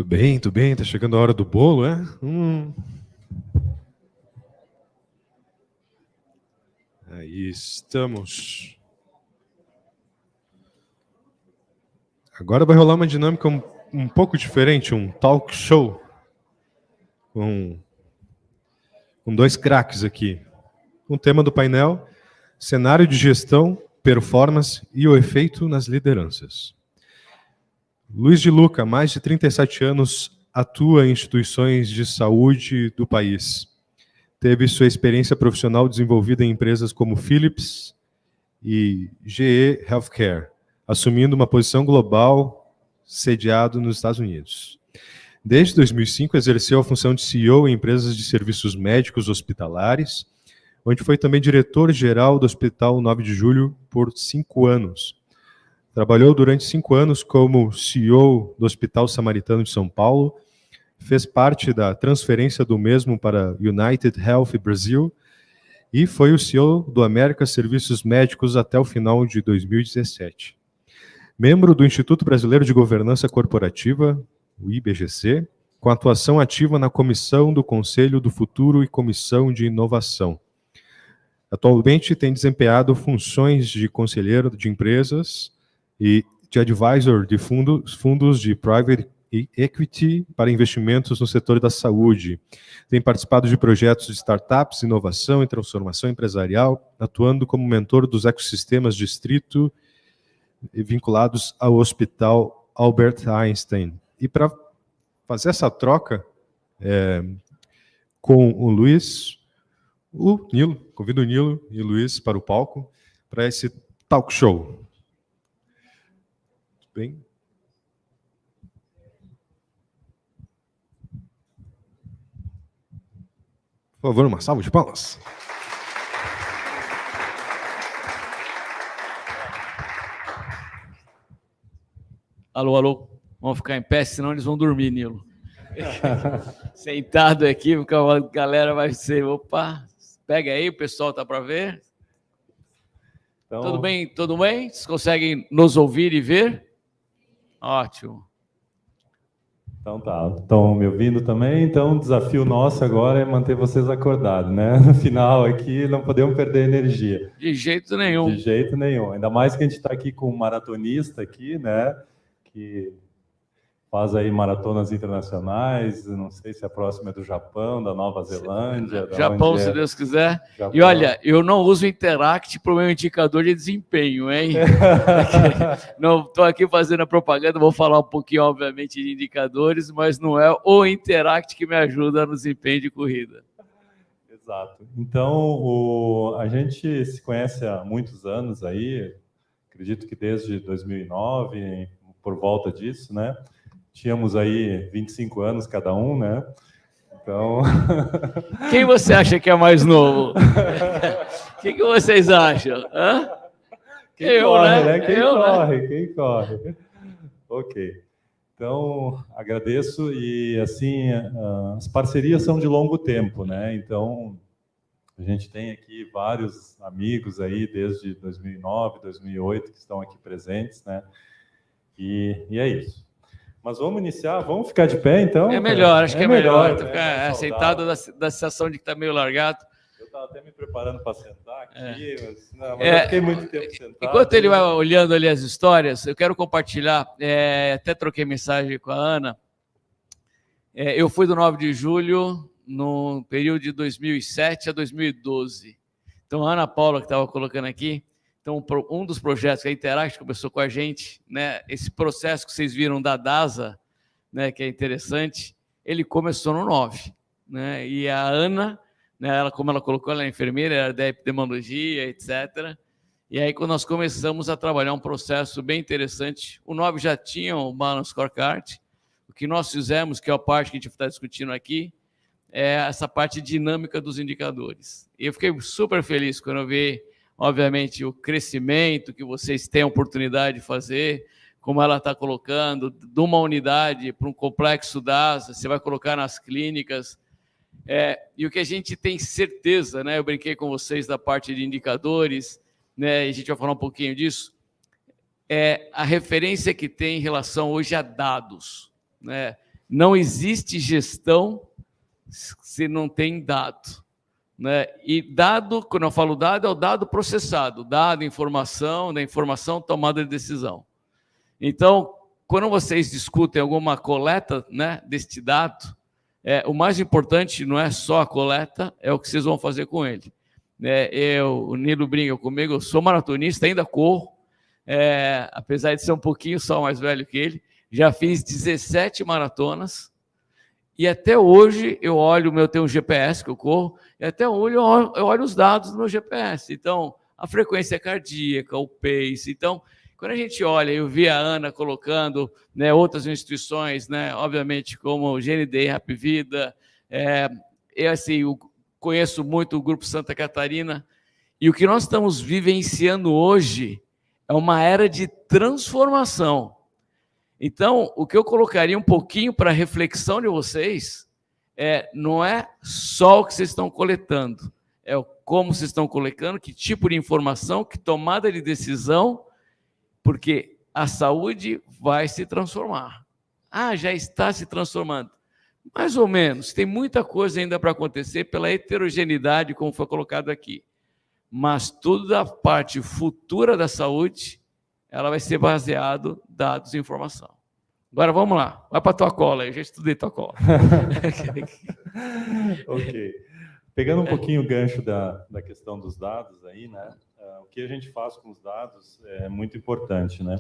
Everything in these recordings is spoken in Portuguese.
Muito bem, tá chegando a hora do bolo, é? Aí estamos. Agora vai rolar uma dinâmica um pouco diferente, um talk show com dois craques aqui. O tema do painel: cenário de gestão, performance e o efeito nas lideranças. Luiz de Luca, mais de 37 anos, atua em instituições de saúde do país. Teve sua experiência profissional desenvolvida em empresas como Philips e GE Healthcare, assumindo uma posição global sediado nos Estados Unidos. Desde 2005, exerceu a função de CEO em empresas de serviços médicos hospitalares, onde foi também diretor-geral do Hospital 9 de Julho por 5 anos. Trabalhou durante 5 anos como CEO do Hospital Samaritano de São Paulo, fez parte da transferência do mesmo para United Health Brasil e foi o CEO do América Serviços Médicos até o final de 2017. Membro do Instituto Brasileiro de Governança Corporativa, o IBGC, com atuação ativa na Comissão do Conselho do Futuro e Comissão de Inovação. Atualmente tem desempenhado funções de conselheiro de empresas e de advisor de fundos de private equity para investimentos no setor da saúde. Tem participado de projetos de startups, inovação e transformação empresarial, atuando como mentor dos ecossistemas distrito vinculados ao Hospital Albert Einstein. E para fazer essa troca com o Luiz, o Nilo, convido o Nilo e o Luiz para o palco para esse talk show. Bem. Por favor, uma salva de palmas. Alô, alô. Vamos ficar em pé, senão eles vão dormir, Nilo. Sentado aqui, porque a galera vai ser... Opa, pega aí, o pessoal tá para ver. Então... Tudo bem? Tudo bem? Vocês conseguem nos ouvir e ver? Ótimo. Então tá, estão me ouvindo também? Então o desafio nosso agora é manter vocês acordados, né? No final aqui não podemos perder energia. De jeito nenhum. De jeito nenhum, ainda mais que a gente está aqui com um maratonista aqui, né? Que faz aí maratonas internacionais, não sei se a próxima é do Japão, da Nova Zelândia. Japão, se Deus quiser. Japão. E olha, eu não uso o Interact para o meu indicador de desempenho, hein? Não estou aqui fazendo a propaganda, vou falar um pouquinho, obviamente, de indicadores, mas não é o Interact que me ajuda no desempenho de corrida. Exato. Então, a gente se conhece há muitos anos aí, acredito que desde 2009, por volta disso, né? Tínhamos aí 25 anos cada um, né? Então... Quem você acha que é mais novo? O que vocês acham? Hã? Quem corre, né? Quem corre. Ok. Então, agradeço e, assim, as parcerias são de longo tempo, né? Então, a gente tem aqui vários amigos aí desde 2009, 2008 que estão aqui presentes, né? E é isso. Mas vamos iniciar, vamos ficar de pé, então? É melhor, acho que é melhor. Ficar sentado da sensação de que está meio largado. Eu estava até me preparando para sentar aqui, mas eu fiquei muito tempo sentado. Enquanto ele vai olhando ali as histórias, eu quero compartilhar, até troquei mensagem com a Ana. Eu fui do 9 de julho no período de 2007 a 2012. Então, a Ana Paula, que estava colocando aqui, então, um dos projetos que a Interact começou com a gente, né, esse processo que vocês viram da DASA, né, que é interessante, ele começou no 9. Né, e a Ana, né, ela, como ela colocou, ela é enfermeira, era da epidemiologia, etc. E aí, quando nós começamos a trabalhar um processo bem interessante, o 9 já tinha o Balance Scorecard. O que nós fizemos, que é a parte que a gente está discutindo aqui, é essa parte dinâmica dos indicadores. E eu fiquei super feliz quando eu vi, obviamente, o crescimento que vocês têm a oportunidade de fazer, como ela está colocando, de uma unidade para um complexo DASA, você vai colocar nas clínicas. E o que a gente tem certeza, né, eu brinquei com vocês da parte de indicadores, né, e a gente vai falar um pouquinho disso, é a referência que tem em relação hoje a dados. Né? Não existe gestão se não tem dado, né? E dado, quando eu falo dado, é o dado processado, dado, informação, da informação, tomada de decisão. Então, quando vocês discutem alguma coleta, né, deste dado, o mais importante não é só a coleta, é o que vocês vão fazer com ele. O Nilo brinca comigo, eu sou maratonista, ainda corro, apesar de ser um pouquinho só mais velho que ele, já fiz 17 maratonas, e até hoje eu olho, eu tenho um GPS que eu corro, e até hoje eu olho os dados do meu GPS. Então, a frequência cardíaca, o pace. Então, quando a gente olha, eu vi a Ana colocando, né, outras instituições, né, obviamente, como o GND, Rap Vida, eu conheço muito o Grupo Santa Catarina, e o que nós estamos vivenciando hoje é uma era de transformação. Então, o que eu colocaria um pouquinho para a reflexão de vocês não é só o que vocês estão coletando, é como vocês estão coletando, que tipo de informação, que tomada de decisão, porque a saúde vai se transformar. Já está se transformando. Mais ou menos, tem muita coisa ainda para acontecer pela heterogeneidade, como foi colocado aqui. Mas toda a parte futura da saúde, ela vai ser baseado em dados e informação. Agora vamos lá, vai para a tua cola, eu já estudei tua cola. Ok. Pegando um pouquinho o gancho da questão dos dados aí, né? O que a gente faz com os dados é muito importante, né?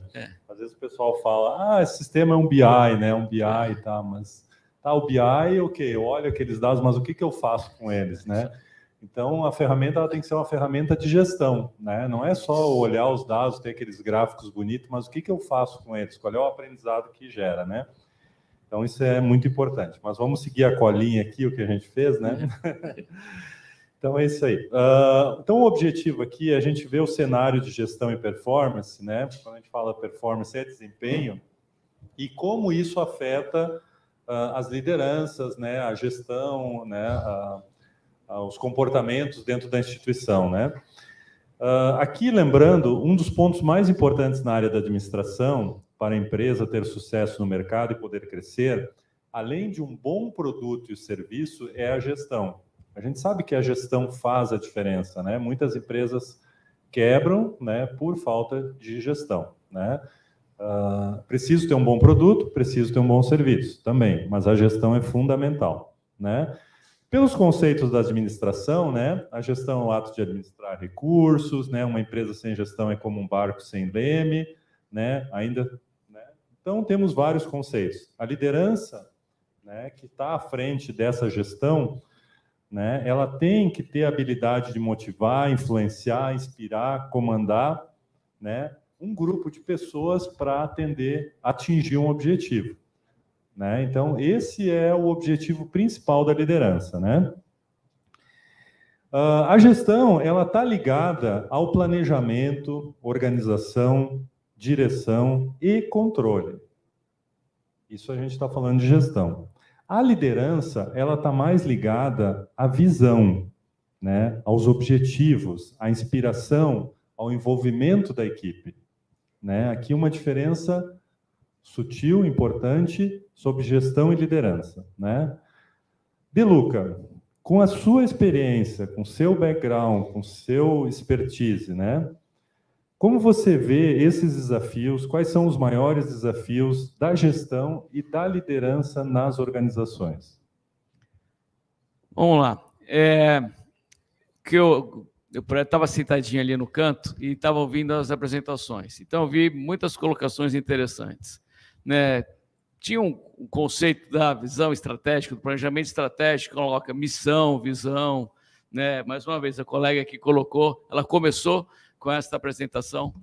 Às vezes o pessoal fala, esse sistema é um BI, né? Um BI, tá, mas o BI, ok, eu olho aqueles dados, mas o que eu faço com eles, né? Então, a ferramenta ela tem que ser uma ferramenta de gestão, né? Não é só olhar os dados, ter aqueles gráficos bonitos, mas o que eu faço com eles? Qual é o aprendizado que gera, né? Então, isso é muito importante. Mas vamos seguir a colinha aqui, o que a gente fez, né? Então, é isso aí. Então, o objetivo aqui é a gente ver o cenário de gestão e performance, né? Quando a gente fala performance, é desempenho, e como isso afeta as lideranças, né? A gestão, né? Os comportamentos dentro da instituição, né? Aqui, lembrando, um dos pontos mais importantes na área da administração, para a empresa ter sucesso no mercado e poder crescer, além de um bom produto e serviço, é a gestão. A gente sabe que a gestão faz a diferença, né? Muitas empresas quebram, né, por falta de gestão, né? Preciso ter um bom produto, preciso ter um bom serviço também, mas a gestão é fundamental, né? Pelos conceitos da administração, né, a gestão é o ato de administrar recursos, né, uma empresa sem gestão é como um barco sem leme, né, né? Então, temos vários conceitos. A liderança, né, que está à frente dessa gestão, né, ela tem que ter a habilidade de motivar, influenciar, inspirar, comandar, né, um grupo de pessoas para atingir um objetivo. Né? Então, esse é o objetivo principal da liderança, né? A gestão, ela está ligada ao planejamento, organização, direção e controle. Isso a gente está falando de gestão. A liderança, ela está mais ligada à visão, né? Aos objetivos, à inspiração, ao envolvimento da equipe. Né? Aqui uma diferença sutil, importante, sobre gestão e liderança, né? De Luca, com a sua experiência, com seu background, com seu expertise, né? Como você vê esses desafios? Quais são os maiores desafios da gestão e da liderança nas organizações? Vamos lá. Eu estava sentadinho ali no canto e estava ouvindo as apresentações. Então, eu vi muitas colocações interessantes. Né? Tinha um conceito da visão estratégica, do planejamento estratégico, coloca missão, visão, né? Mais uma vez, a colega que colocou, ela começou com esta apresentação.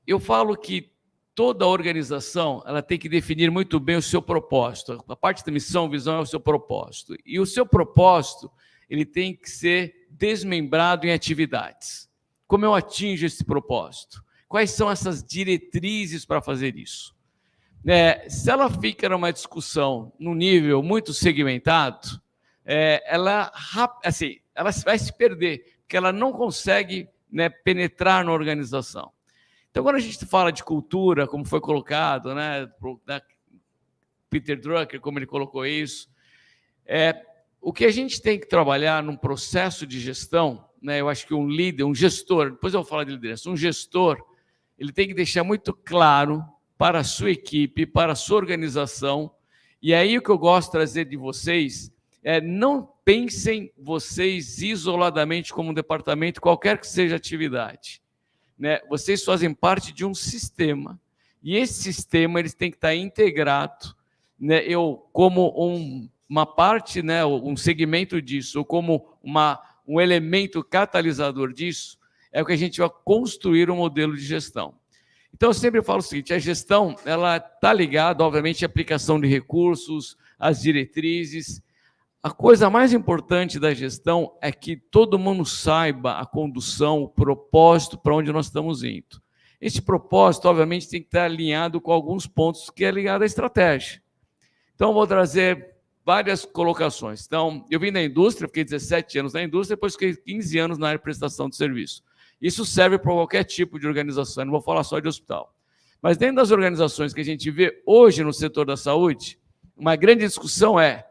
Eu falo que toda organização ela tem que definir muito bem o seu propósito. A parte da missão, visão é o seu propósito. E o seu propósito ele tem que ser desmembrado em atividades. Como eu atinjo esse propósito? Quais são essas diretrizes para fazer isso? Se ela fica numa discussão num nível muito segmentado, ela vai se perder, porque ela não consegue, né, penetrar na organização. Então, quando a gente fala de cultura, como foi colocado, né, Peter Drucker, como ele colocou isso. O que a gente tem que trabalhar num processo de gestão, né, eu acho que um líder, um gestor, depois eu vou falar de liderança, um gestor, ele tem que deixar muito claro para a sua equipe, para a sua organização, e aí o que eu gosto de trazer de vocês é não pensem vocês isoladamente como um departamento, qualquer que seja a atividade. Né? Vocês fazem parte de um sistema, e esse sistema eles tem que estar integrado, né? Eu, como uma parte, né, um segmento disso, ou como um elemento catalisador disso, é o que a gente vai construir um modelo de gestão. Então, eu sempre falo o seguinte, a gestão ela está ligada, obviamente, à aplicação de recursos, às diretrizes. A coisa mais importante da gestão é que todo mundo saiba a condução, o propósito para onde nós estamos indo. Esse propósito, obviamente, tem que estar alinhado com alguns pontos que é ligado à estratégia. Então, eu vou trazer várias colocações. Então, eu vim da indústria, fiquei 17 anos na indústria, depois fiquei 15 anos na área de prestação de serviço. Isso serve para qualquer tipo de organização, não vou falar só de hospital. Mas dentro das organizações que a gente vê hoje no setor da saúde, uma grande discussão é,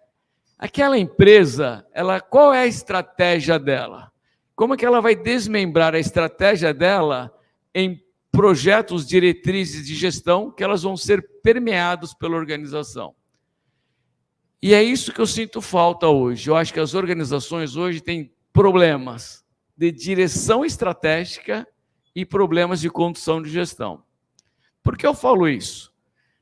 aquela empresa, qual é a estratégia dela? Como é que ela vai desmembrar a estratégia dela em projetos, diretrizes de gestão que elas vão ser permeados pela organização? E é isso que eu sinto falta hoje. Eu acho que as organizações hoje têm problemas de direção estratégica e problemas de condução de gestão. Por que eu falo isso?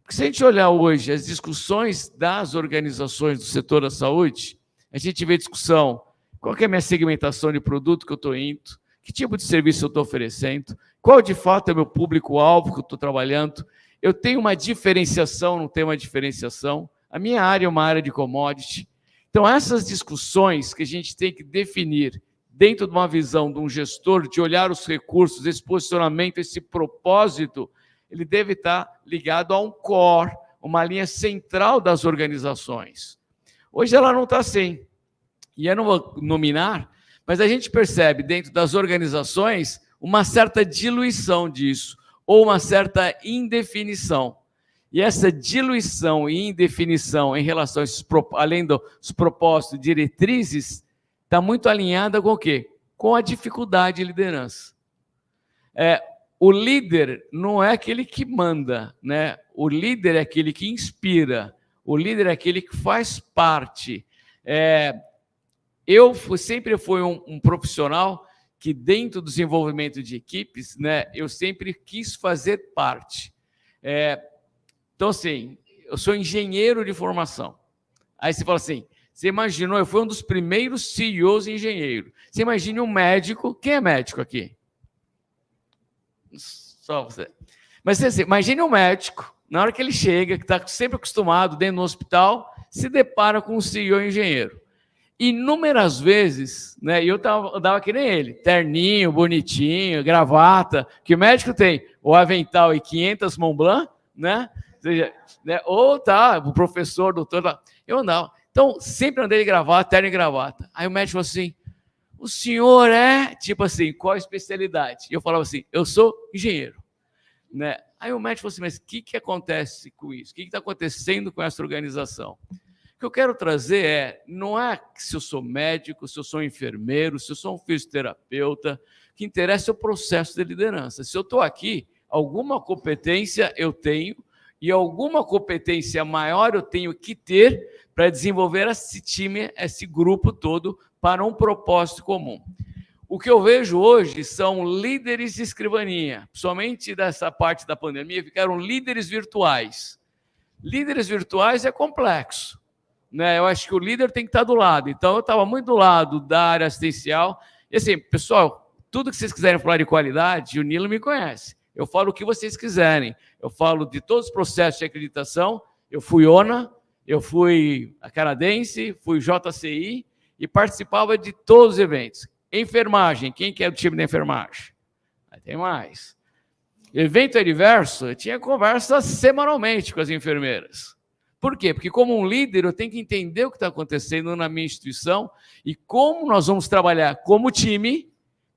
Porque se a gente olhar hoje as discussões das organizações do setor da saúde, a gente vê discussão, qual que é a minha segmentação de produto que eu estou indo, que tipo de serviço eu estou oferecendo, qual de fato é o meu público-alvo que eu estou trabalhando, eu tenho uma diferenciação, não tenho uma diferenciação, a minha área é uma área de commodity. Então, essas discussões que a gente tem que definir dentro de uma visão de um gestor, de olhar os recursos, esse posicionamento, esse propósito, ele deve estar ligado a um core, uma linha central das organizações. Hoje ela não está assim. E eu não vou nominar, mas a gente percebe dentro das organizações uma certa diluição disso, ou uma certa indefinição. E essa diluição e indefinição em relação a esses, além dos propósitos e diretrizes, está muito alinhada com o quê? Com a dificuldade de liderança. O líder não é aquele que manda, né? O líder é aquele que inspira, o líder é aquele que faz parte. Eu sempre fui um profissional que, dentro do desenvolvimento de equipes, né, eu sempre quis fazer parte. Então, assim, eu sou engenheiro de formação. Aí você fala assim, você imaginou, eu fui um dos primeiros CEOs engenheiro. Você imagine um médico, quem é médico aqui? Só você. Mas você imagine um médico, na hora que ele chega, que está sempre acostumado dentro do hospital, se depara com um CEO engenheiro. Inúmeras vezes, né, eu andava que nem ele, terninho, bonitinho, gravata, que o médico tem o avental e 500 Mont Blanc, né? Ou seja, né, ou tá, o professor, doutor, tá, eu andava. Então, sempre andei de gravata, terno e gravata. Aí o médico falou assim, o senhor é, tipo assim, qual a especialidade? E eu falava assim, eu sou engenheiro. Né? Aí o médico falou assim, mas o que acontece com isso? O que está acontecendo com essa organização? O que eu quero trazer não é se eu sou médico, se eu sou enfermeiro, se eu sou um fisioterapeuta, o que interessa é o processo de liderança. Se eu estou aqui, alguma competência eu tenho, e alguma competência maior eu tenho que ter para desenvolver esse time, esse grupo todo, para um propósito comum. O que eu vejo hoje são líderes de escrivaninha, somente dessa parte da pandemia, ficaram líderes virtuais. Líderes virtuais é complexo, né? Eu acho que o líder tem que estar do lado. Então, eu estava muito do lado da área assistencial. E assim, pessoal, tudo que vocês quiserem falar de qualidade, o Nilo me conhece. Eu falo o que vocês quiserem. Eu falo de todos os processos de acreditação. Eu fui ONA, eu fui a canadense, fui JCI e participava de todos os eventos. Enfermagem, quem que é do time da enfermagem? Aí tem mais. Evento adverso, eu tinha conversa semanalmente com as enfermeiras. Por quê? Porque como um líder eu tenho que entender o que está acontecendo na minha instituição e como nós vamos trabalhar como time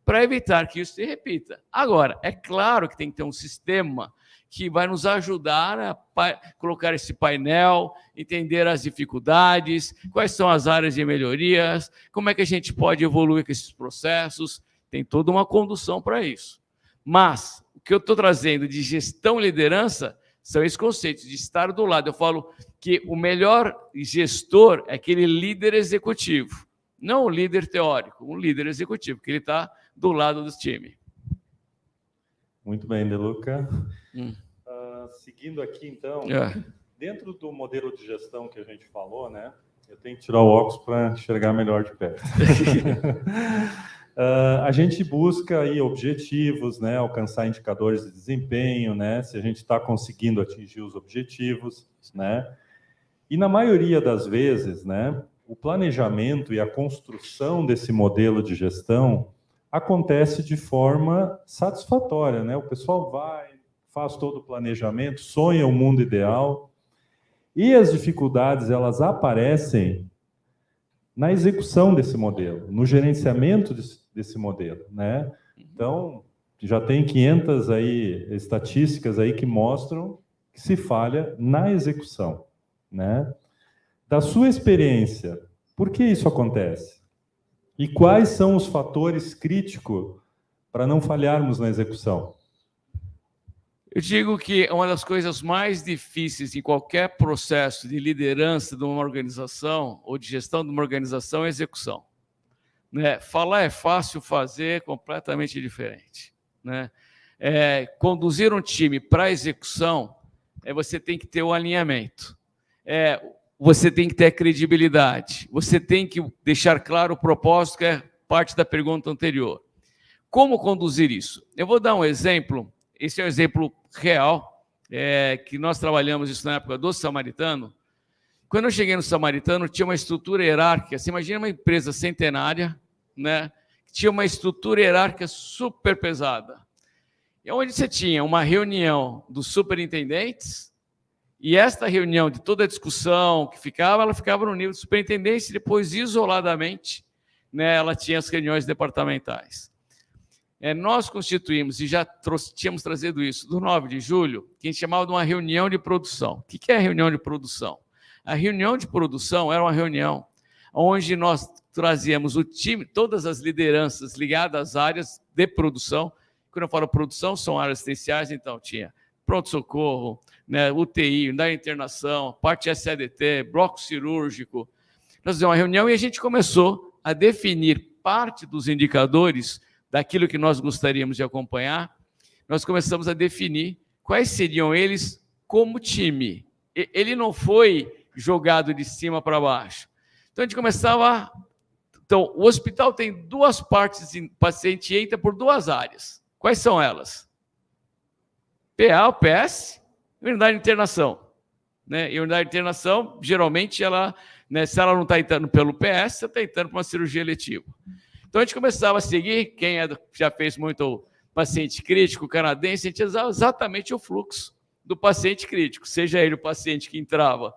para evitar que isso se repita. Agora, é claro que tem que ter um sistema que vai nos ajudar a colocar esse painel, entender as dificuldades, quais são as áreas de melhorias, como é que a gente pode evoluir com esses processos. Tem toda uma condução para isso. Mas o que eu estou trazendo de gestão e liderança são esses conceitos de estar do lado. Eu falo que o melhor gestor é aquele líder executivo, não o líder teórico, um líder executivo, que ele está do lado do time. Muito bem, De Luca. Seguindo aqui, então, dentro do modelo de gestão que a gente falou, né? Eu tenho que tirar o óculos para enxergar melhor de perto. A gente busca aí objetivos, né? Alcançar indicadores de desempenho, né? Se a gente está conseguindo atingir os objetivos, né? E na maioria das vezes, né? O planejamento e a construção desse modelo de gestão acontece de forma satisfatória, né? O pessoal vai, faz todo o planejamento, sonha o mundo ideal, e as dificuldades, elas aparecem na execução desse modelo, no gerenciamento desse modelo, né? Então, já tem 500 aí estatísticas aí que mostram que se falha na execução, né? Da sua experiência, por que isso acontece? E quais são os fatores críticos para não falharmos na execução? Eu digo que uma das coisas mais difíceis em qualquer processo de liderança de uma organização ou de gestão de uma organização é a execução. Né? Falar é fácil, fazer é completamente diferente. Né? Conduzir um time para a execução, você tem que ter o alinhamento. Você tem que ter a credibilidade. Você tem que deixar claro o propósito, que é parte da pergunta anterior. Como conduzir isso? Eu vou dar um exemplo. Esse é um exemplo real, que nós trabalhamos isso na época do Samaritano. Quando eu cheguei no Samaritano, tinha uma estrutura hierárquica. Você imagina uma empresa centenária, né? Tinha uma estrutura hierárquica super pesada. E onde você tinha uma reunião dos superintendentes, e esta reunião de toda a discussão que ficava, ela ficava no nível de superintendente, e depois, isoladamente, né, ela tinha as reuniões departamentais. Nós constituímos, e já tínhamos trazido isso, do 9 de julho, que a gente chamava de uma reunião de produção. O que é a reunião de produção? A reunião de produção era uma reunião onde nós trazíamos o time, todas as lideranças ligadas às áreas de produção. Quando eu falo produção, são áreas assistenciais, então tinha pronto-socorro, né, UTI, unidade de internação, parte SADT, bloco cirúrgico. Nós fizemos uma reunião e a gente começou a definir parte dos indicadores daquilo que nós gostaríamos de acompanhar. Nós começamos a definir quais seriam eles como time. Ele não foi jogado de cima para baixo. Então, a gente começava... Então, o hospital tem duas partes, o paciente entra por duas áreas. Quais são elas? PA, UPS e unidade de internação. Né? E a unidade de internação, geralmente, ela, né, se ela não está entrando pelo PS, você está entrando para uma cirurgia eletiva. Então, a gente começava a seguir, quem já fez muito paciente crítico canadense, a gente usava exatamente o fluxo do paciente crítico, seja ele o paciente que entrava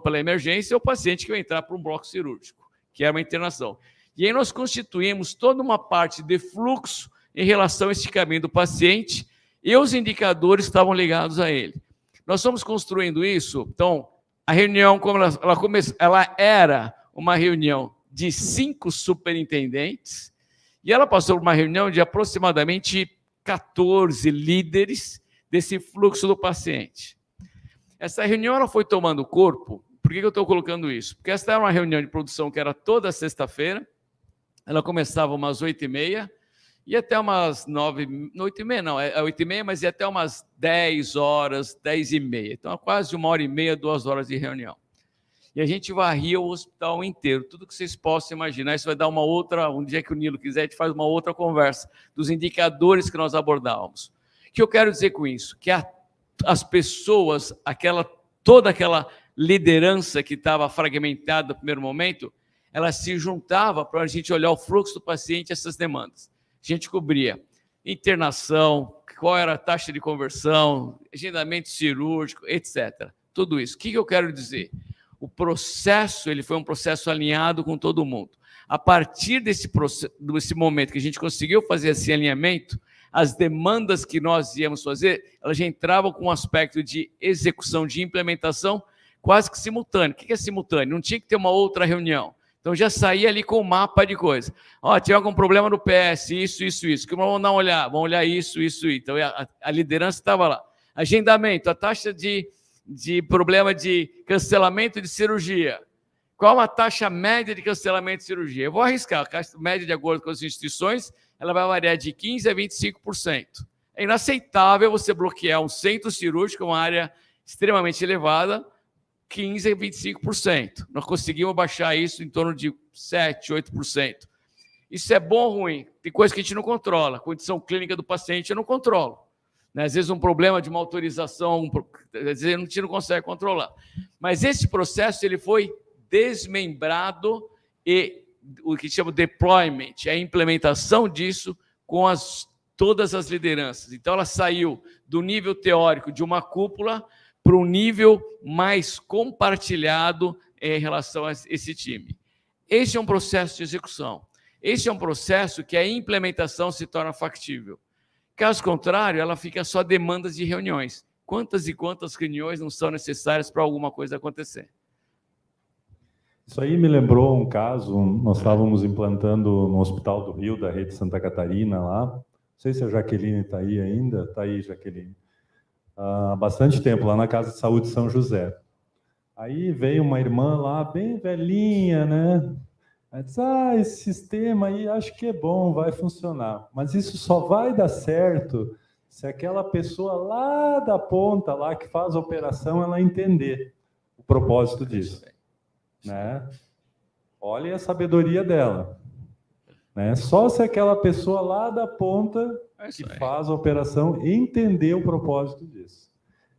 pela emergência ou o paciente que ia entrar para um bloco cirúrgico, que era uma internação. E aí nós constituímos toda uma parte de fluxo em relação a esse caminho do paciente e os indicadores estavam ligados a ele. Nós fomos construindo isso, então, a reunião, como ela era uma reunião de 5 superintendentes, e ela passou por uma reunião de aproximadamente 14 líderes desse fluxo do paciente. Essa reunião ela foi tomando corpo. Por que eu estou colocando isso? Porque essa era uma reunião de produção que era toda sexta-feira, ela começava umas 8h30, e até umas 8h30 não, 8h30, mas ia até umas 10 horas, 10h30. Então, quase 1h30, 2 horas de reunião. E a gente varria o hospital inteiro, tudo que vocês possam imaginar. Isso vai dar uma outra, um dia que o Nilo quiser, a gente faz uma outra conversa dos indicadores que nós abordávamos. O que eu quero dizer com isso? Que as pessoas, toda aquela liderança que estava fragmentada no primeiro momento, ela se juntava para a gente olhar o fluxo do paciente e essas demandas. A gente cobria internação, qual era a taxa de conversão, agendamento cirúrgico, etc. Tudo isso. O que eu quero dizer? O processo, ele foi um processo alinhado com todo mundo. A partir desse momento que a gente conseguiu fazer esse alinhamento, as demandas que nós íamos fazer, elas já entravam com um aspecto de execução, de implementação, quase que simultâneo. O que é simultâneo? Não tinha que ter uma outra reunião. Então, já saía ali com o mapa de coisas. Tiver algum problema no PS, isso. Que vamos dar uma olhada, vamos olhar isso. Então, a liderança estava lá. Agendamento, a taxa de problema de cancelamento de cirurgia. Qual a taxa média de cancelamento de cirurgia? Eu vou arriscar, a taxa média, de acordo com as instituições, ela vai variar de 15% a 25%. É inaceitável você bloquear um centro cirúrgico, uma área extremamente elevada, 15% a 25%. Nós conseguimos baixar isso em torno de 7%, 8%. Isso é bom ou ruim? Tem coisa que a gente não controla. A condição clínica do paciente eu não controlo. Às vezes um problema de uma autorização, às vezes a gente não consegue controlar. Mas esse processo ele foi desmembrado e o que chama de deployment, é a implementação disso com todas as lideranças. Então, ela saiu do nível teórico de uma cúpula para um nível mais compartilhado em relação a esse time. Esse é um processo de execução. Esse é um processo que a implementação se torna factível. Caso contrário, ela fica só demandas de reuniões. Quantas e quantas reuniões não são necessárias para alguma coisa acontecer? Isso aí me lembrou um caso, nós estávamos implantando no Hospital do Rio, da Rede Santa Catarina, lá. Não sei se a Jaqueline está aí ainda. Está aí, Jaqueline. Há bastante tempo, lá na Casa de Saúde São José. Aí veio uma irmã lá, bem velhinha, né? Ela disse, esse sistema aí acho que é bom, vai funcionar. Mas isso só vai dar certo se aquela pessoa lá da ponta, lá que faz a operação, ela entender o propósito disso. Né? Olha a sabedoria dela. Né? Só se aquela pessoa lá da ponta que faz a operação entender o propósito disso.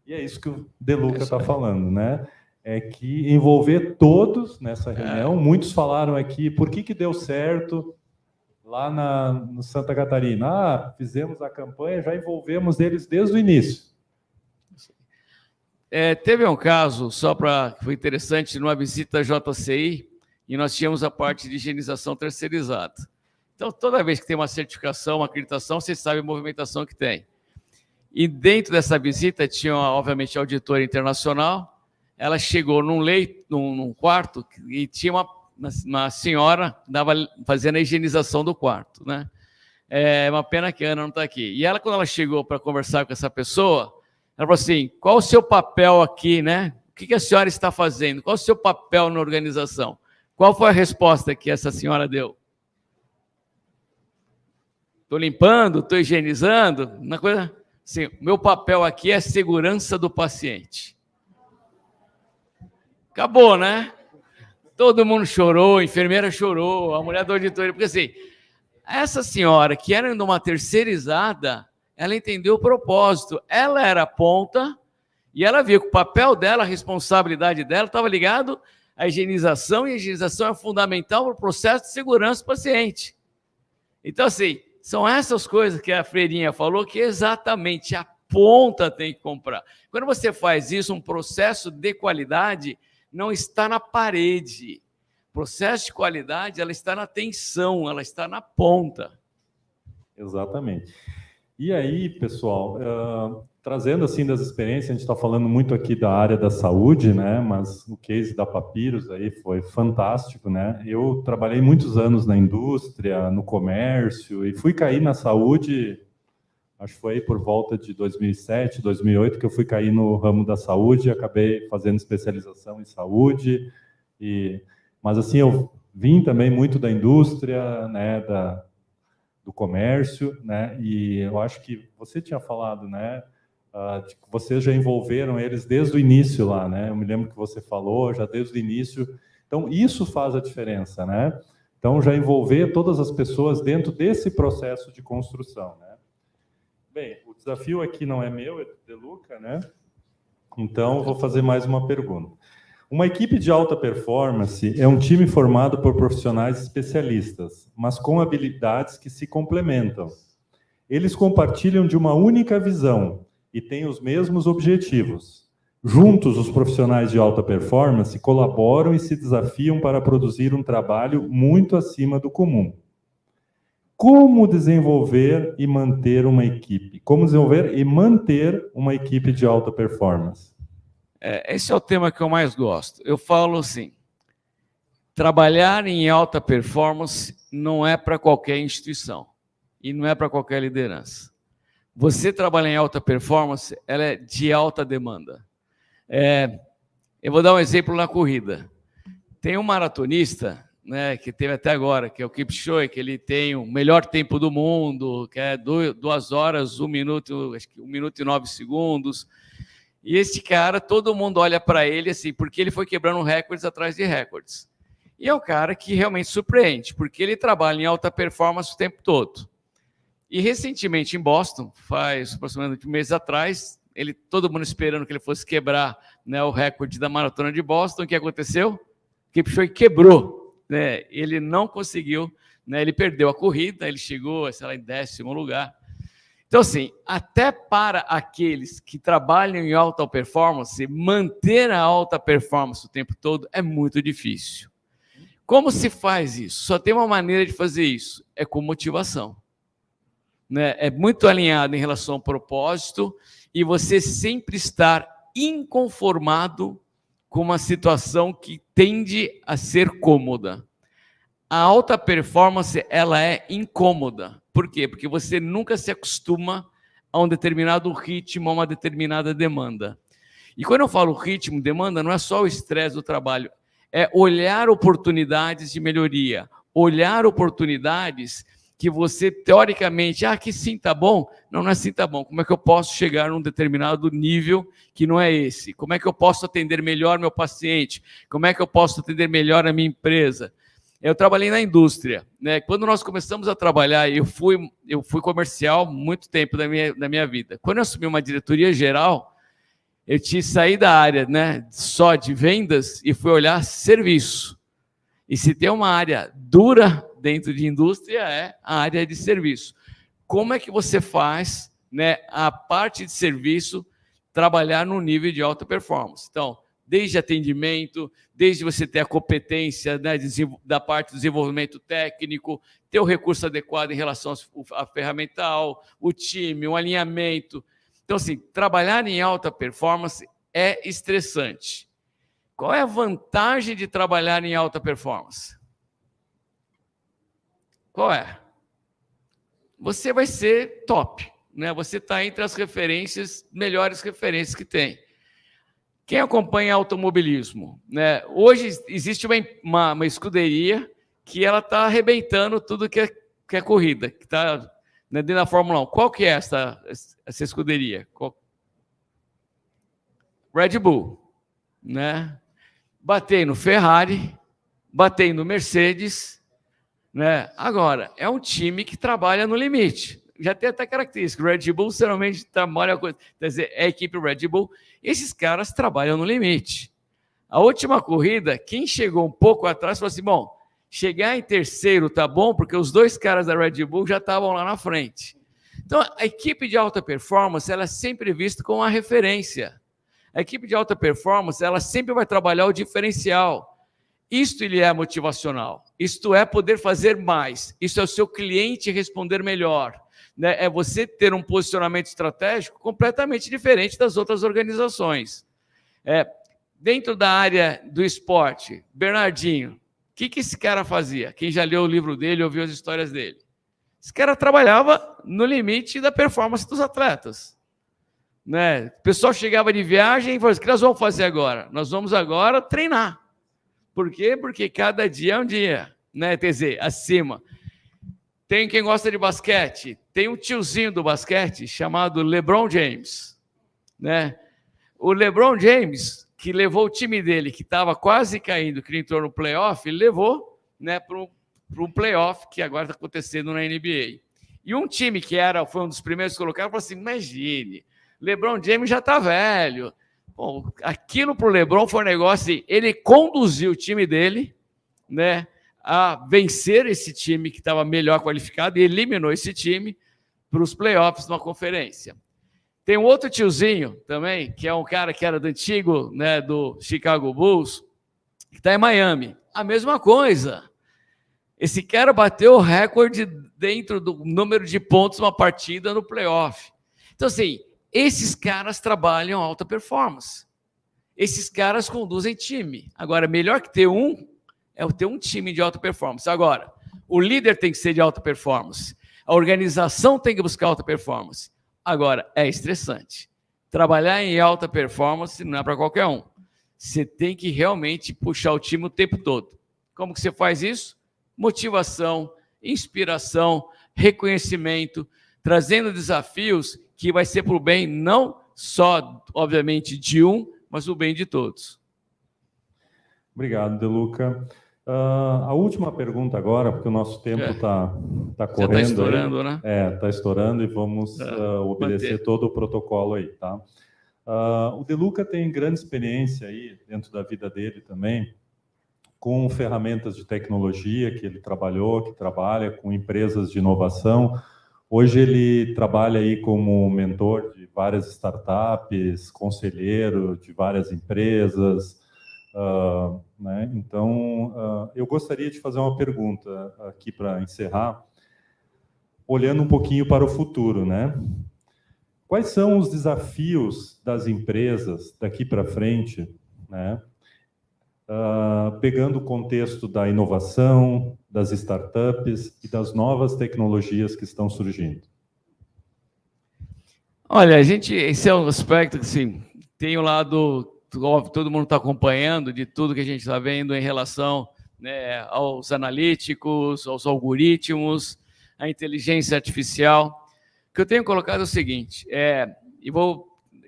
E é isso que o De Luca está falando, né? É que envolver todos nessa reunião. Muitos falaram aqui, por que deu certo lá no Santa Catarina? Fizemos a campanha, já envolvemos eles desde o início. Teve um caso, foi interessante, numa visita à JCI, e nós tínhamos a parte de higienização terceirizada. Então, toda vez que tem uma certificação, uma acreditação, você sabe a movimentação que tem. E dentro dessa visita tinha, obviamente, a auditora internacional. Ela chegou num quarto, e tinha uma senhora fazendo a higienização do quarto, né? É uma pena que a Ana não está aqui. E ela, quando ela chegou para conversar com essa pessoa, ela falou assim, qual o seu papel aqui, né? O que a senhora está fazendo? Qual o seu papel na organização? Qual foi a resposta que essa senhora deu? Estou limpando, estou higienizando, uma coisa assim, meu papel aqui é a segurança do paciente. Acabou, né? Todo mundo chorou, a enfermeira chorou, a mulher da auditoria, porque assim, essa senhora que era uma terceirizada, ela entendeu o propósito. Ela era a ponta e ela viu que o papel dela, a responsabilidade dela estava ligado à higienização, e a higienização é fundamental para o processo de segurança do paciente. Então, assim, são essas coisas que a Freirinha falou que exatamente a ponta tem que comprar. Quando você faz isso, um processo de qualidade não está na parede. O processo de qualidade, ela está na tensão, ela está na ponta. Exatamente. E aí, pessoal, trazendo assim das experiências, a gente está falando muito aqui da área da saúde, né? Mas o case da Papyrus aí foi fantástico, né? Eu trabalhei muitos anos na indústria, no comércio, e fui cair na saúde, acho que foi aí por volta de 2007, 2008, que eu fui cair no ramo da saúde, acabei fazendo especialização em saúde, mas assim, eu vim também muito da indústria, né? Do comércio, né? E eu acho que você tinha falado, né? De que vocês já envolveram eles desde o início lá, né? Eu me lembro que você falou já desde o início. Então, isso faz a diferença, né? Então, já envolver todas as pessoas dentro desse processo de construção, né? Bem, o desafio aqui não é meu, é do De Luca, né? Então, vou fazer mais uma pergunta. Uma equipe de alta performance é um time formado por profissionais especialistas, mas com habilidades que se complementam. Eles compartilham de uma única visão e têm os mesmos objetivos. Juntos, os profissionais de alta performance colaboram e se desafiam para produzir um trabalho muito acima do comum. como desenvolver e manter uma equipe? Como desenvolver e manter uma equipe de alta performance? Esse é o tema que eu mais gosto. Eu falo assim, trabalhar em alta performance não é para qualquer instituição e não é para qualquer liderança. Você trabalhar em alta performance, ela é de alta demanda. Eu vou dar um exemplo na corrida. Tem um maratonista, né, que teve até agora, que é o Kipchoge, que ele tem o melhor tempo do mundo, que é 2 horas, 1 minuto, acho que 1 minuto e 9 segundos. E esse cara, todo mundo olha para ele assim, porque ele foi quebrando recordes atrás de recordes. E é um cara que realmente surpreende, porque ele trabalha em alta performance o tempo todo. E recentemente em Boston, faz aproximadamente 1 mês atrás, todo mundo esperando que ele fosse quebrar, né, o recorde da maratona de Boston. O que aconteceu? Kipchoge quebrou, né? Ele não conseguiu, né? Ele perdeu a corrida, ele chegou, sei lá, em 10º lugar. Então, assim, até para aqueles que trabalham em alta performance, manter a alta performance o tempo todo é muito difícil. Como se faz isso? Só tem uma maneira de fazer isso, é com motivação. Né? É muito alinhado em relação ao propósito e você sempre estar inconformado com uma situação que tende a ser cômoda. A alta performance, ela é incômoda. Por quê? Porque você nunca se acostuma a um determinado ritmo, a uma determinada demanda. E quando eu falo ritmo, demanda, não é só o estresse do trabalho, é olhar oportunidades de melhoria, olhar oportunidades que você, teoricamente, que sim, tá bom. Não é assim, tá bom. Como é que eu posso chegar num determinado nível que não é esse? Como é que eu posso atender melhor meu paciente? Como é que eu posso atender melhor a minha empresa? Eu trabalhei na indústria, né? Quando nós começamos a trabalhar, eu fui comercial muito tempo da minha vida. Quando eu assumi uma diretoria geral, eu tinha saído da área, né, só de vendas e fui olhar serviço. E se tem uma área dura dentro de indústria, é a área de serviço. Como é que você faz, né, a parte de serviço trabalhar no nível de alta performance? Então, desde atendimento, desde você ter a competência, né, da parte do desenvolvimento técnico, ter o recurso adequado em relação à ferramental, o time, o alinhamento. Então, assim, trabalhar em alta performance é estressante. Qual é a vantagem de trabalhar em alta performance? Qual é? Você vai ser top, né? Você está entre as referências, melhores referências que tem. Quem acompanha automobilismo, né? Hoje existe uma escuderia que ela está arrebentando tudo que é corrida, que está, né, dentro da Fórmula 1. Qual que é essa escuderia? Red Bull, né? Batei no Ferrari, batei no Mercedes, né? Agora, é um time que trabalha no limite. Já tem até característica. O Red Bull geralmente trabalha com... Quer dizer, é a equipe Red Bull. Esses caras trabalham no limite. A última corrida, quem chegou um pouco atrás falou assim, bom, chegar em terceiro tá bom, porque os 2 caras da Red Bull já estavam lá na frente. Então, a equipe de alta performance, ela é sempre vista como uma referência. A equipe de alta performance, ela sempre vai trabalhar o diferencial. Isto ele é motivacional. Isto é poder fazer mais. Isso é o seu cliente responder melhor. Né? É você ter um posicionamento estratégico completamente diferente das outras organizações. Dentro da área do esporte, Bernardinho, o que esse cara fazia? Quem já leu o livro dele, ouviu as histórias dele. Esse cara trabalhava no limite da performance dos atletas. Né? O pessoal chegava de viagem e falava, o que nós vamos fazer agora? Nós vamos agora treinar. Por quê? Porque cada dia é um dia, né? Quer dizer, acima. Tem quem gosta de basquete, tem um tiozinho do basquete chamado LeBron James, né? O LeBron James, que levou o time dele, que estava quase caindo, que entrou no playoff, ele levou, né, para um playoff que agora está acontecendo na NBA. E um time que foi um dos primeiros colocados, falou assim, imagine, LeBron James já está velho. Bom, aquilo para o LeBron foi um negócio assim, ele conduziu o time dele, né, a vencer esse time que estava melhor qualificado e eliminou esse time para os playoffs numa conferência. Tem um outro tiozinho também, que é um cara que era do antigo, né, do Chicago Bulls, que está em Miami. A mesma coisa. Esse cara bateu o recorde dentro do número de pontos numa partida no playoff. Então, assim, esses caras trabalham alta performance. Esses caras conduzem time. Agora, melhor que ter um é ter um time de alta performance. Agora, o líder tem que ser de alta performance. A organização tem que buscar alta performance. Agora, é estressante. Trabalhar em alta performance não é para qualquer um. Você tem que realmente puxar o time o tempo todo. Como que você faz isso? Motivação, inspiração, reconhecimento, trazendo desafios que vai ser para o bem não só, obviamente, de um, mas o bem de todos. Obrigado, De Luca. A última pergunta agora, porque o nosso tempo está correndo. Já está estourando, aí, né? Está estourando e vamos obedecer todo o protocolo aí, tá? O De Luca tem grande experiência aí, dentro da vida dele também, com ferramentas de tecnologia que ele trabalhou, que trabalha com empresas de inovação. Hoje ele trabalha aí como mentor de várias startups, conselheiro de várias empresas, né? Então, eu gostaria de fazer uma pergunta aqui para encerrar, olhando um pouquinho para o futuro, né? Quais são os desafios das empresas daqui para frente, né? Pegando o contexto da inovação, das startups e das novas tecnologias que estão surgindo? Olha, esse é um aspecto que, assim, tem o lado, óbvio, todo mundo está acompanhando de tudo que a gente está vendo em relação, né, aos analíticos, aos algoritmos, à inteligência artificial. O que eu tenho colocado é o seguinte,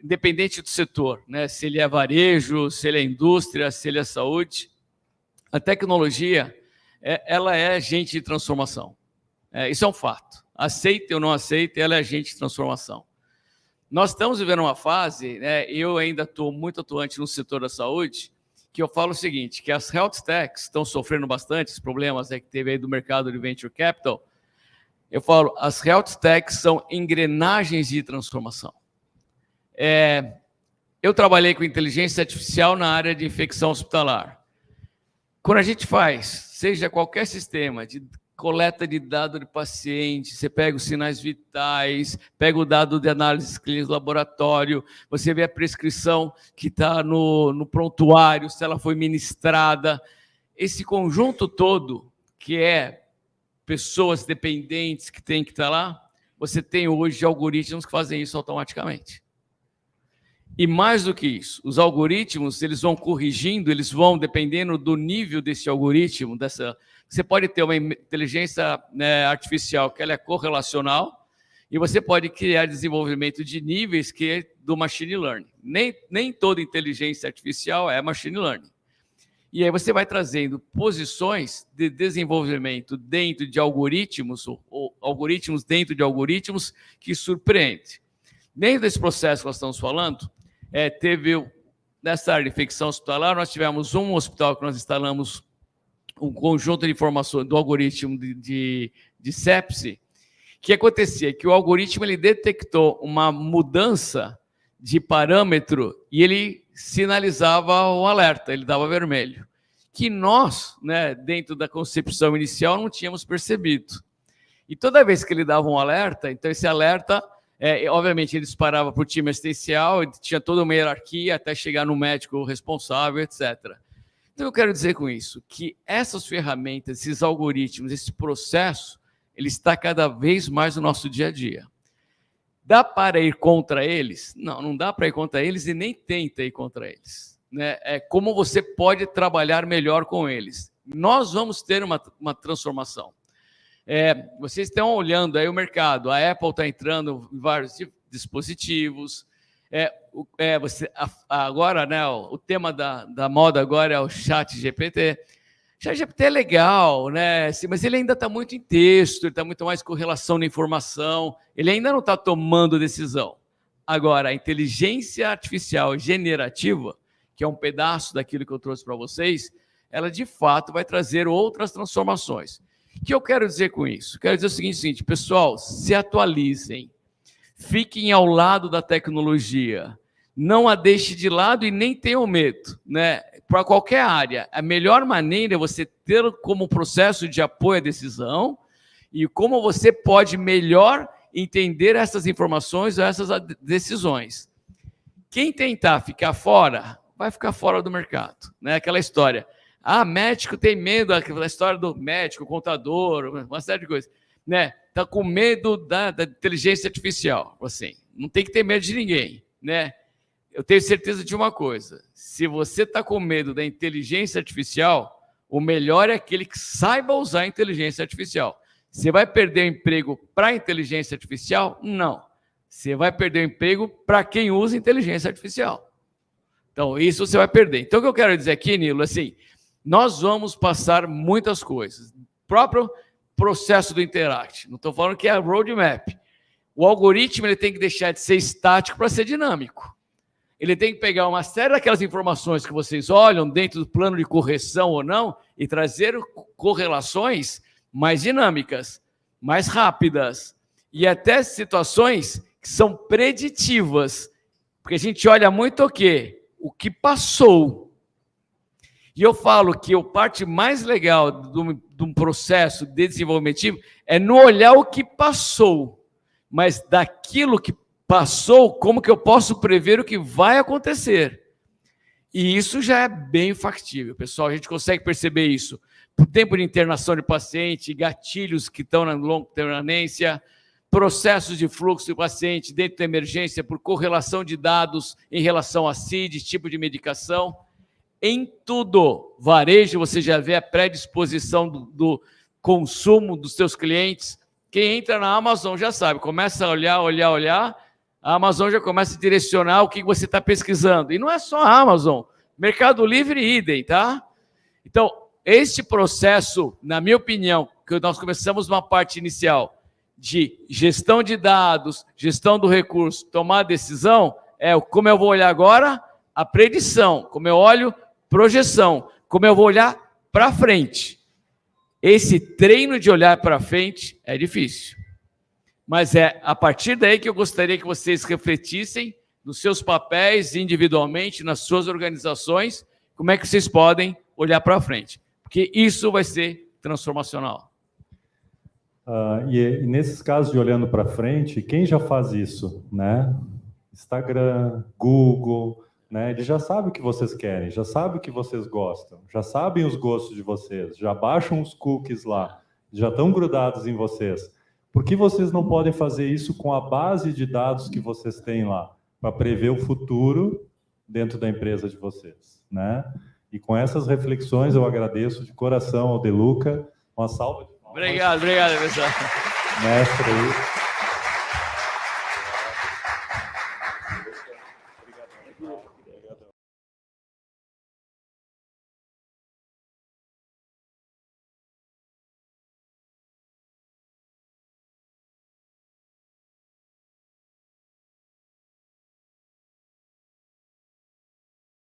independente do setor, né, se ele é varejo, se ele é indústria, se ele é saúde, a tecnologia, ela é agente de transformação. Isso é um fato. Aceite ou não aceite, ela é agente de transformação. Nós estamos vivendo uma fase, né, eu ainda estou muito atuante no setor da saúde, que eu falo o seguinte, que as health techs estão sofrendo bastante, os problemas que teve aí do mercado de venture capital. Eu falo, as health techs são engrenagens de transformação. Eu trabalhei com inteligência artificial na área de infecção hospitalar. Quando a gente faz, seja qualquer sistema de coleta de dado de paciente, você pega os sinais vitais, pega o dado de análise clínica do laboratório, você vê a prescrição que está no prontuário, se ela foi ministrada. Esse conjunto todo, que é pessoas dependentes que tem que estar lá, você tem hoje algoritmos que fazem isso automaticamente. E mais do que isso, os algoritmos, eles vão corrigindo, eles vão, dependendo do nível desse algoritmo, você pode ter uma inteligência, né, artificial que ela é correlacional, e você pode criar desenvolvimento de níveis que é do machine learning. Nem toda inteligência artificial é machine learning. E aí você vai trazendo posições de desenvolvimento dentro de algoritmos, ou algoritmos dentro de algoritmos, que surpreende. Dentro desse processo que nós estamos falando, teve, nessa área de infecção hospitalar, nós tivemos um hospital que nós instalamos um conjunto de informações do algoritmo de sepse. O que acontecia? Que o algoritmo ele detectou uma mudança de parâmetro e ele sinalizava o alerta, ele dava vermelho. Que nós, né, dentro da concepção inicial, não tínhamos percebido. E toda vez que ele dava um alerta, então esse alerta, obviamente, ele disparava para o time assistencial, tinha toda uma hierarquia até chegar no médico responsável, etc. Então, eu quero dizer com isso que essas ferramentas, esses algoritmos, esse processo, ele está cada vez mais no nosso dia a dia. Dá para ir contra eles? Não, não dá para ir contra eles e nem tenta ir contra eles. Né? É como você pode trabalhar melhor com eles. Nós vamos ter uma transformação. Vocês estão olhando aí o mercado, a Apple está entrando em vários dispositivos. Agora, né, o tema da moda agora é o ChatGPT. ChatGPT é legal, né? Mas ele ainda está muito em texto, ele está muito mais com relação à informação, ele ainda não está tomando decisão. Agora, a inteligência artificial generativa, que é um pedaço daquilo que eu trouxe para vocês, ela de fato vai trazer outras transformações. O que eu quero dizer com isso? Quero dizer o seguinte, pessoal, se atualizem, fiquem ao lado da tecnologia, não a deixe de lado e nem tenham medo, né? para qualquer área. A melhor maneira é você ter como processo de apoio à decisão e como você pode melhor entender essas informações ou essas decisões. Quem tentar ficar fora, vai ficar fora do mercado. Né? Aquela história. Ah, médico tem medo, aquela história do médico, contador, uma série de coisas. Né? Tá com medo da inteligência artificial. Assim, não tem que ter medo de ninguém. Né? Eu tenho certeza de uma coisa. Se você está com medo da inteligência artificial, o melhor é aquele que saiba usar a inteligência artificial. Você vai perder o emprego para a inteligência artificial? Não. Você vai perder o emprego para quem usa inteligência artificial. Então, isso você vai perder. Então, o que eu quero dizer aqui, Nilo, assim, nós vamos passar muitas coisas. O próprio processo do Interact. Não estou falando que é a roadmap. O algoritmo ele tem que deixar de ser estático para ser dinâmico. Ele tem que pegar uma série daquelas informações que vocês olham dentro do plano de correção ou não e trazer correlações mais dinâmicas, mais rápidas e até situações que são preditivas. Porque a gente olha muito o quê? O que passou. E eu falo que a parte mais legal de um processo de desenvolvimento é não olhar o que passou, mas daquilo que passou, como que eu posso prever o que vai acontecer? E isso já é bem factível, pessoal. A gente consegue perceber isso. Por tempo de internação de paciente, gatilhos que estão na longa permanência, processos de fluxo de paciente dentro da emergência por correlação de dados em relação a CID, tipo de medicação. Em tudo, varejo, você já vê a predisposição do consumo dos seus clientes. Quem entra na Amazon já sabe, começa a olhar, a Amazon já começa a direcionar o que você está pesquisando. E não é só a Amazon, Mercado Livre idem, tá? Então, este processo, na minha opinião, que nós começamos uma parte inicial de gestão de dados, gestão do recurso, tomar decisão, é como eu vou olhar agora, a predição, como eu olho, projeção, como eu vou olhar para frente. Esse treino de olhar para frente é difícil. Mas é a partir daí que eu gostaria que vocês refletissem nos seus papéis, individualmente, nas suas organizações, como é que vocês podem olhar para frente. Porque isso vai ser transformacional. E nesses casos de olhando para frente, quem já faz isso? Né? Instagram, Google, né? Eles já sabem o que vocês querem, já sabem o que vocês gostam, já sabem os gostos de vocês, já baixam os cookies lá, já estão grudados em vocês. Por que vocês não podem fazer isso com a base de dados que vocês têm lá, para prever o futuro dentro da empresa de vocês, né? E com essas reflexões eu agradeço de coração ao De Luca, uma salva de palmas. Obrigado, pessoal. Mestre aí.